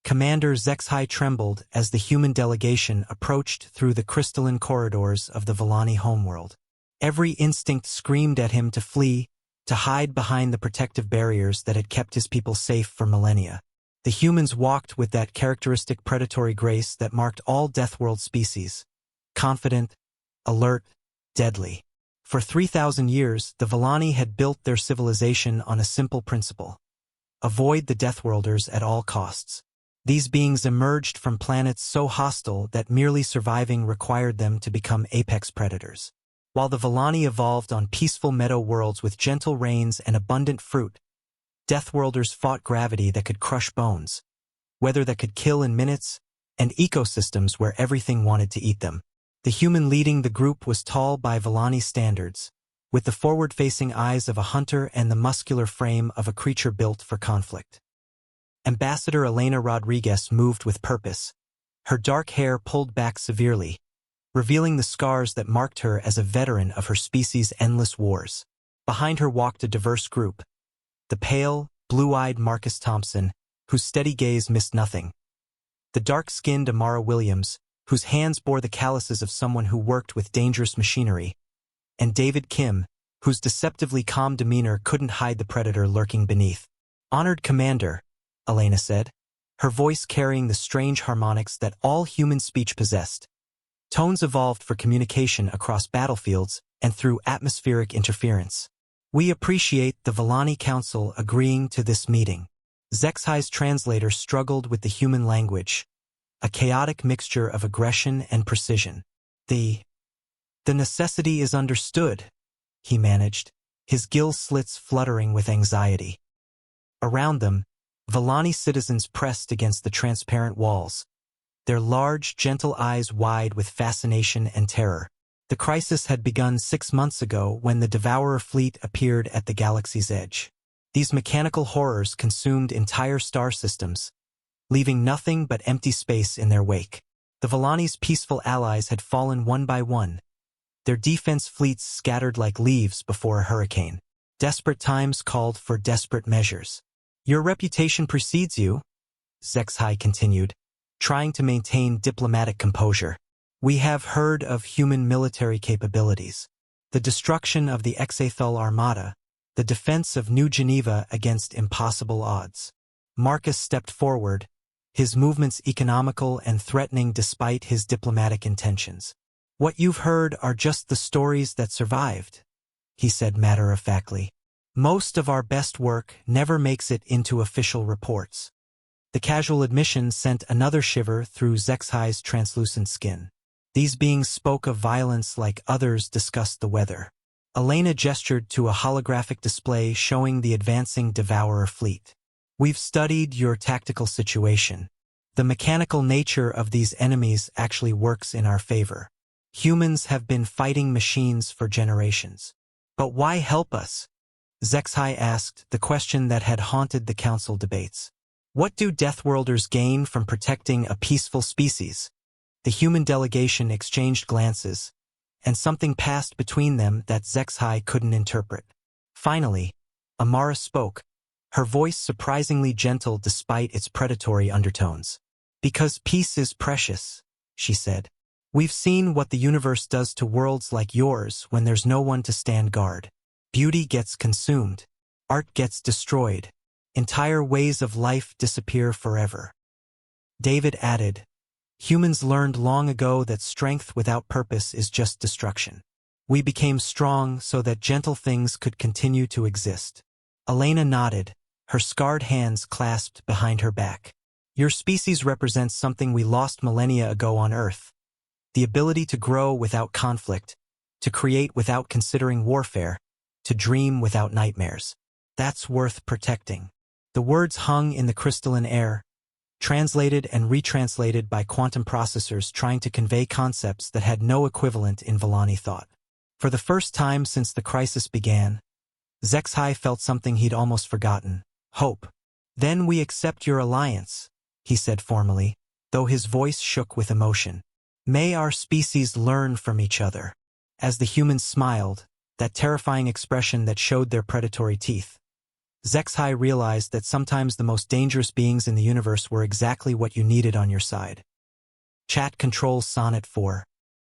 Commander SciFi trembled as the human delegation approached through the crystalline corridors of the Volani homeworld. Every instinct screamed at him to flee, to hide behind the protective barriers that had kept his people safe for millennia. The humans walked with that characteristic predatory grace that marked all Deathworld species. Confident, alert, deadly. For 3,000 years, the Volani had built their civilization on a simple principle. Avoid the Deathworlders at all costs. These beings emerged from planets so hostile that merely surviving required them to become apex predators. While the Volani evolved on peaceful meadow worlds with gentle rains and abundant fruit, Deathworlders fought gravity that could crush bones, weather that could kill in minutes, and ecosystems where everything wanted to eat them. The human leading the group was tall by Volani standards, with the forward-facing eyes of a hunter and the muscular frame of a creature built for conflict. Ambassador Elena Rodriguez moved with purpose, her dark hair pulled back severely, revealing the scars that marked her as a veteran of her species' endless wars. Behind her walked a diverse group, the pale, blue-eyed Marcus Thompson, whose steady gaze missed nothing, the dark-skinned Amara Williams, whose hands bore the calluses of someone who worked with dangerous machinery, and David Kim, whose deceptively calm demeanor couldn't hide the predator lurking beneath. "Honored Commander," Elena said, her voice carrying the strange harmonics that all human speech possessed. Tones evolved for communication across battlefields and through atmospheric interference. "We appreciate the Volani Council agreeing to this meeting." SciFi's translator struggled with the human language, a chaotic mixture of aggression and precision. The necessity is understood," he managed, his gill slits fluttering with anxiety. Around them, Volani citizens pressed against the transparent walls, their large, gentle eyes wide with fascination and terror. The crisis had begun 6 months ago when the Devourer fleet appeared at the galaxy's edge. These mechanical horrors consumed entire star systems, leaving nothing but empty space in their wake. The Volani's peaceful allies had fallen one by one, their defense fleets scattered like leaves before a hurricane. Desperate times called for desperate measures. "Your reputation precedes you," SciFi continued, trying to maintain diplomatic composure. "We have heard of human military capabilities, the destruction of the Exathol Armada, the defense of New Geneva against impossible odds." Marcus stepped forward, his movements economical and threatening despite his diplomatic intentions. "What you've heard are just the stories that survived," he said matter-of-factly. "Most of our best work never makes it into official reports." The casual admission sent another shiver through SciFi's translucent skin. These beings spoke of violence like others discussed the weather. Elena gestured to a holographic display showing the advancing Devourer fleet. "We've studied your tactical situation. The mechanical nature of these enemies actually works in our favor. Humans have been fighting machines for generations. But why help us?" SciFi asked, the question that had haunted the council debates. "What do Deathworlders gain from protecting a peaceful species?" The human delegation exchanged glances, and something passed between them that SciFi couldn't interpret. Finally, Amara spoke, her voice surprisingly gentle despite its predatory undertones. "Because peace is precious," she said. "We've seen what the universe does to worlds like yours when there's no one to stand guard. Beauty gets consumed, art gets destroyed, entire ways of life disappear forever." David added, "Humans learned long ago that strength without purpose is just destruction. We became strong so that gentle things could continue to exist." Elena nodded, her scarred hands clasped behind her back. "Your species represents something we lost millennia ago on Earth. The ability to grow without conflict, to create without considering warfare, to dream without nightmares. That's worth protecting." The words hung in the crystalline air, translated and retranslated by quantum processors trying to convey concepts that had no equivalent in Volani thought. For the first time since the crisis began, SciFi felt something he'd almost forgotten: hope. "Then we accept your alliance," he said formally, though his voice shook with emotion. "May our species learn from each other." As the humans smiled, that terrifying expression that showed their predatory teeth, Zexhai realized that sometimes the most dangerous beings in the universe were exactly what you needed on your side. Chat controls Sonnet 4.